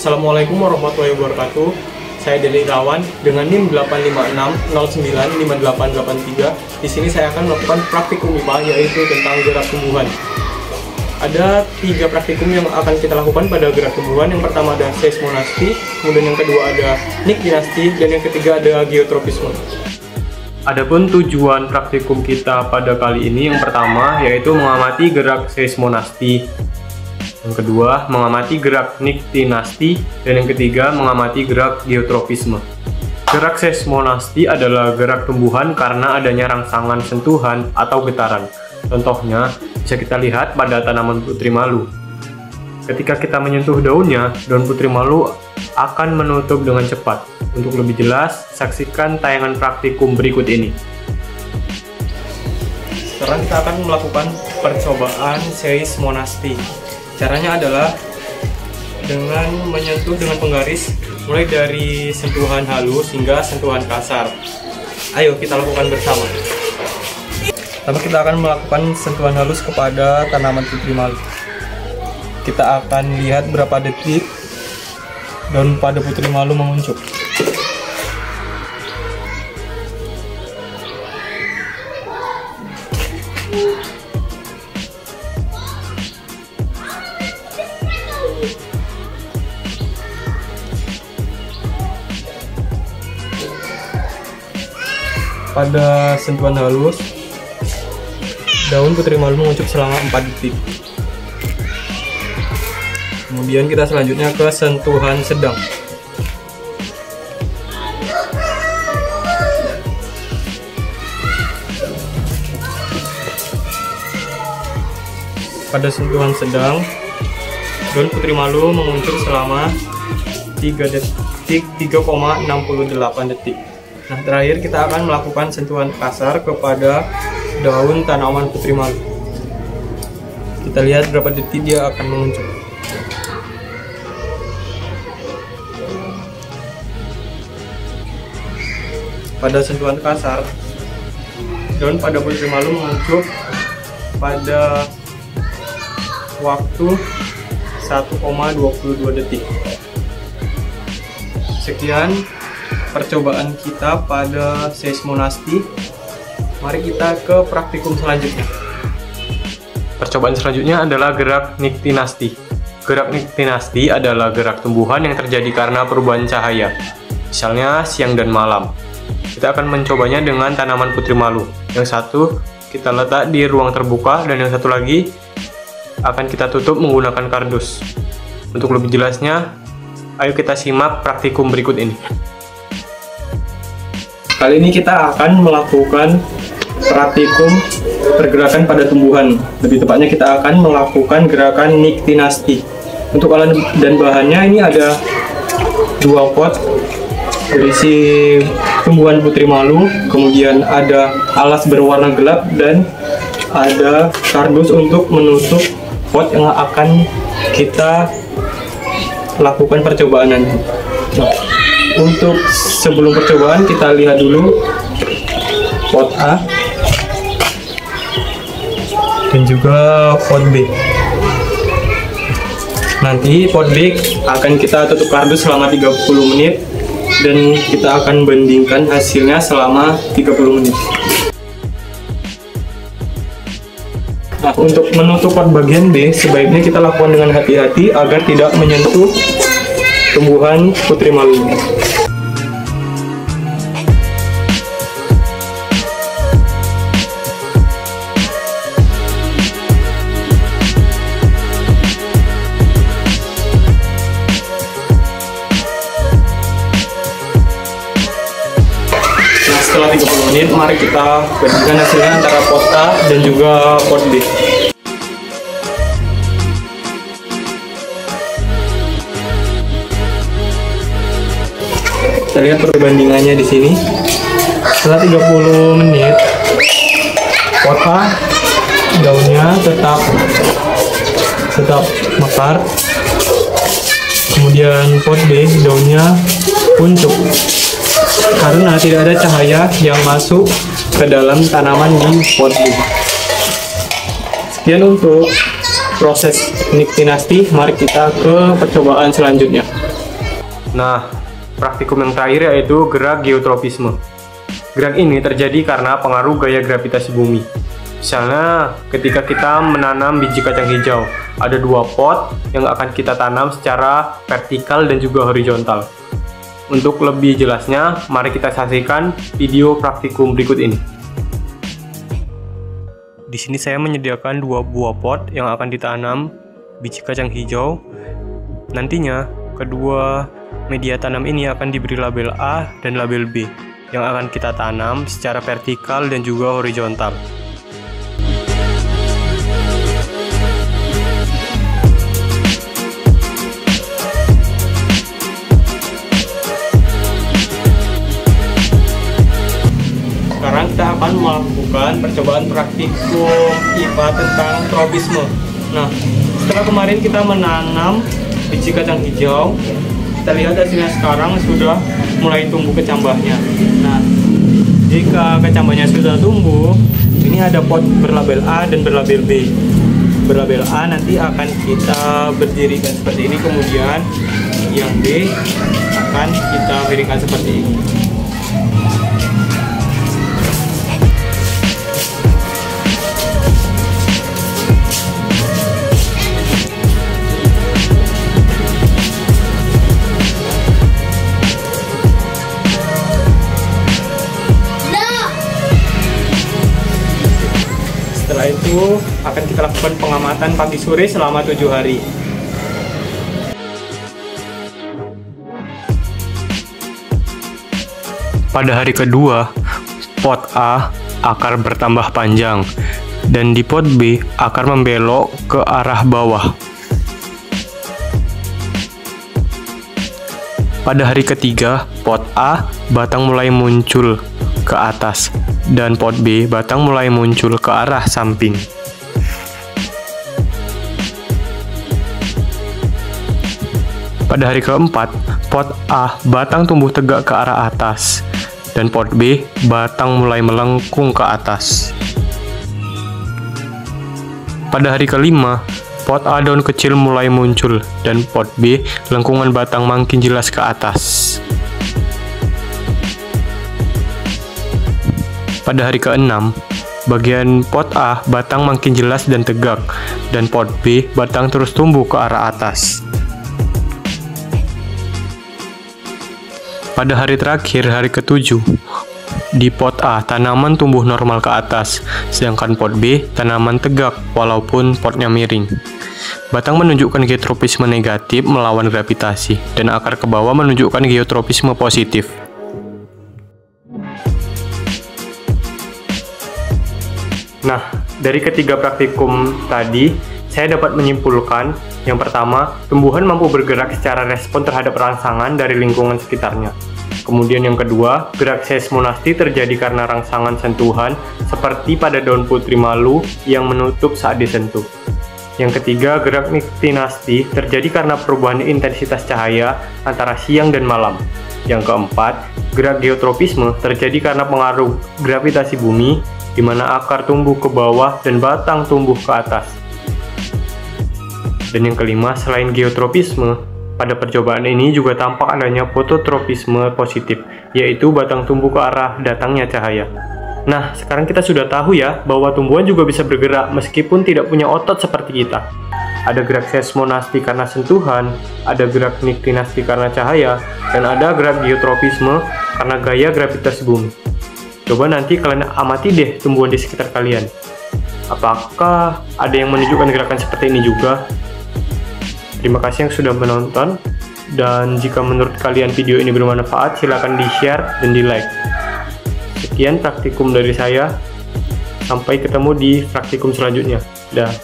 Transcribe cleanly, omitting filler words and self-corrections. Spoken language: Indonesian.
Assalamualaikum warahmatullahi wabarakatuh. Saya Deli Irawan dengan NIM 856095883. Di sini saya akan melakukan praktikum IPA, yaitu tentang gerak tumbuhan. Ada 3 praktikum yang akan kita lakukan pada gerak tumbuhan. Yang pertama ada seismonasti, kemudian yang kedua ada niktinasti, dan yang ketiga ada geotropisme. Adapun tujuan praktikum kita pada kali ini, yang pertama yaitu mengamati gerak seismonasti, yang kedua mengamati gerak niktinasti, dan yang ketiga mengamati gerak geotropisme. Gerak seismonasti adalah gerak tumbuhan karena adanya rangsangan sentuhan atau getaran. Contohnya bisa kita lihat pada tanaman putri malu. Ketika kita menyentuh daunnya, daun putri malu akan menutup dengan cepat. Untuk lebih jelas, saksikan tayangan praktikum berikut ini. Sekarang kita akan melakukan percobaan seismonasti. Caranya adalah dengan menyentuh dengan penggaris mulai dari sentuhan halus hingga sentuhan kasar. Ayo kita lakukan bersama. Pertama kita akan melakukan sentuhan halus kepada tanaman putri malu. Kita akan lihat berapa detik daun pada putri malu menguncup. Pada sentuhan halus, daun putri malu menguncup selama 4 detik. Kemudian kita selanjutnya ke sentuhan sedang. Pada sentuhan sedang, daun putri malu menguncup selama 3,68 detik. Nah, terakhir kita akan melakukan sentuhan kasar kepada daun tanaman putri malu. Kita lihat berapa detik dia akan menguncup. Pada sentuhan kasar, daun pada putri malu menguncup pada waktu 1,22 detik. Sekian percobaan kita pada seismonasti. Mari kita ke praktikum selanjutnya. Percobaan selanjutnya adalah gerak niktinasti. Gerak niktinasti adalah gerak tumbuhan yang terjadi karena perubahan cahaya, misalnya siang dan malam. Kita akan mencobanya dengan tanaman putri malu. Yang satu kita letak di ruang terbuka, dan yang satu lagi akan kita tutup menggunakan kardus. Untuk lebih jelasnya, ayo kita simak praktikum berikut ini. Kali ini kita akan melakukan praktikum pergerakan pada tumbuhan. Lebih tepatnya kita akan melakukan gerakan niktinasti. Untuk alat dan bahannya ini ada 2 pot berisi tumbuhan putri malu, kemudian ada alas berwarna gelap, dan ada kardus untuk menutup pot yang akan kita lakukan percobaan nanti. Nah, untuk sebelum percobaan kita lihat dulu pot A dan juga pot B. Nanti pot B akan kita tutup kardus selama 30 menit dan kita akan bandingkan hasilnya selama 30 menit. Nah, untuk menutup pot bagian B sebaiknya kita lakukan dengan hati-hati agar tidak menyentuh tumbuhan putri malu. Nah, setelah 30 menit, mari kita bandingkan hasilnya antara pot A dan juga pot B. Kita lihat perbandingannya di sini. Setelah 30 menit, pot A daunnya tetap mekar. Kemudian pot B daunnya kuncup karena tidak ada cahaya yang masuk ke dalam tanaman di pot B. Sekian untuk proses niktinasti. Mari kita ke percobaan selanjutnya. Nah, praktikum yang terakhir yaitu gerak geotropisme. Gerak ini terjadi karena pengaruh gaya gravitasi bumi. Misalnya, ketika kita menanam biji kacang hijau, ada 2 pot yang akan kita tanam secara vertikal dan juga horizontal. Untuk lebih jelasnya, mari kita saksikan video praktikum berikut ini. Di sini saya menyediakan 2 buah pot yang akan ditanam biji kacang hijau. Nantinya, kedua media tanam ini akan diberi label A dan label B yang akan kita tanam secara vertikal dan juga horizontal. Sekarang kita akan melakukan percobaan praktikum IPA tentang tropisme. Nah, setelah kemarin kita menanam biji kacang hijau, kita lihat hasilnya sekarang sudah mulai tumbuh kecambahnya. Nah, jika kecambahnya sudah tumbuh, ini ada pot berlabel A dan berlabel B. Berlabel A nanti akan kita berdirikan seperti ini, kemudian yang B akan kita berikan seperti ini. Setelah itu akan kita lakukan pengamatan pagi sore selama 7 hari. Pada hari kedua, pot A akar bertambah panjang dan di pot B akar membelok ke arah bawah. Pada hari ketiga, pot A batang mulai muncul ke atas dan pot B batang mulai muncul ke arah samping. Pada hari keempat, pot A batang tumbuh tegak ke arah atas dan pot B batang mulai melengkung ke atas. Pada hari kelima, pot A daun kecil mulai muncul dan pot B lengkungan batang makin jelas ke atas. Pada hari ke-6, bagian pot A batang makin jelas dan tegak, dan pot B batang terus tumbuh ke arah atas. Pada hari terakhir, hari ke-7, di pot A tanaman tumbuh normal ke atas, sedangkan pot B tanaman tegak walaupun potnya miring. Batang menunjukkan geotropisme negatif melawan gravitasi, dan akar ke bawah menunjukkan geotropisme positif. Nah, dari ketiga praktikum tadi, saya dapat menyimpulkan, yang pertama, tumbuhan mampu bergerak secara respon terhadap rangsangan dari lingkungan sekitarnya. Kemudian yang kedua, gerak seismonasti terjadi karena rangsangan sentuhan, seperti pada daun putri malu yang menutup saat disentuh. Yang ketiga, gerak niktinasti terjadi karena perubahan intensitas cahaya antara siang dan malam. Yang keempat, gerak geotropisme terjadi karena pengaruh gravitasi bumi, di mana akar tumbuh ke bawah dan batang tumbuh ke atas. Dan yang kelima, selain geotropisme, pada percobaan ini juga tampak adanya fototropisme positif, yaitu batang tumbuh ke arah datangnya cahaya. Nah, sekarang kita sudah tahu ya, bahwa tumbuhan juga bisa bergerak meskipun tidak punya otot seperti kita. Ada gerak seismonasti karena sentuhan, ada gerak niktinasti karena cahaya, dan ada gerak geotropisme karena gaya gravitasi bumi. Coba nanti kalian amati deh tumbuhan di sekitar kalian. Apakah ada yang menunjukkan gerakan seperti ini juga? Terima kasih yang sudah menonton. Dan jika menurut kalian video ini bermanfaat, silakan di-share dan di-like. Sekian praktikum dari saya. Sampai ketemu di praktikum selanjutnya. Dah.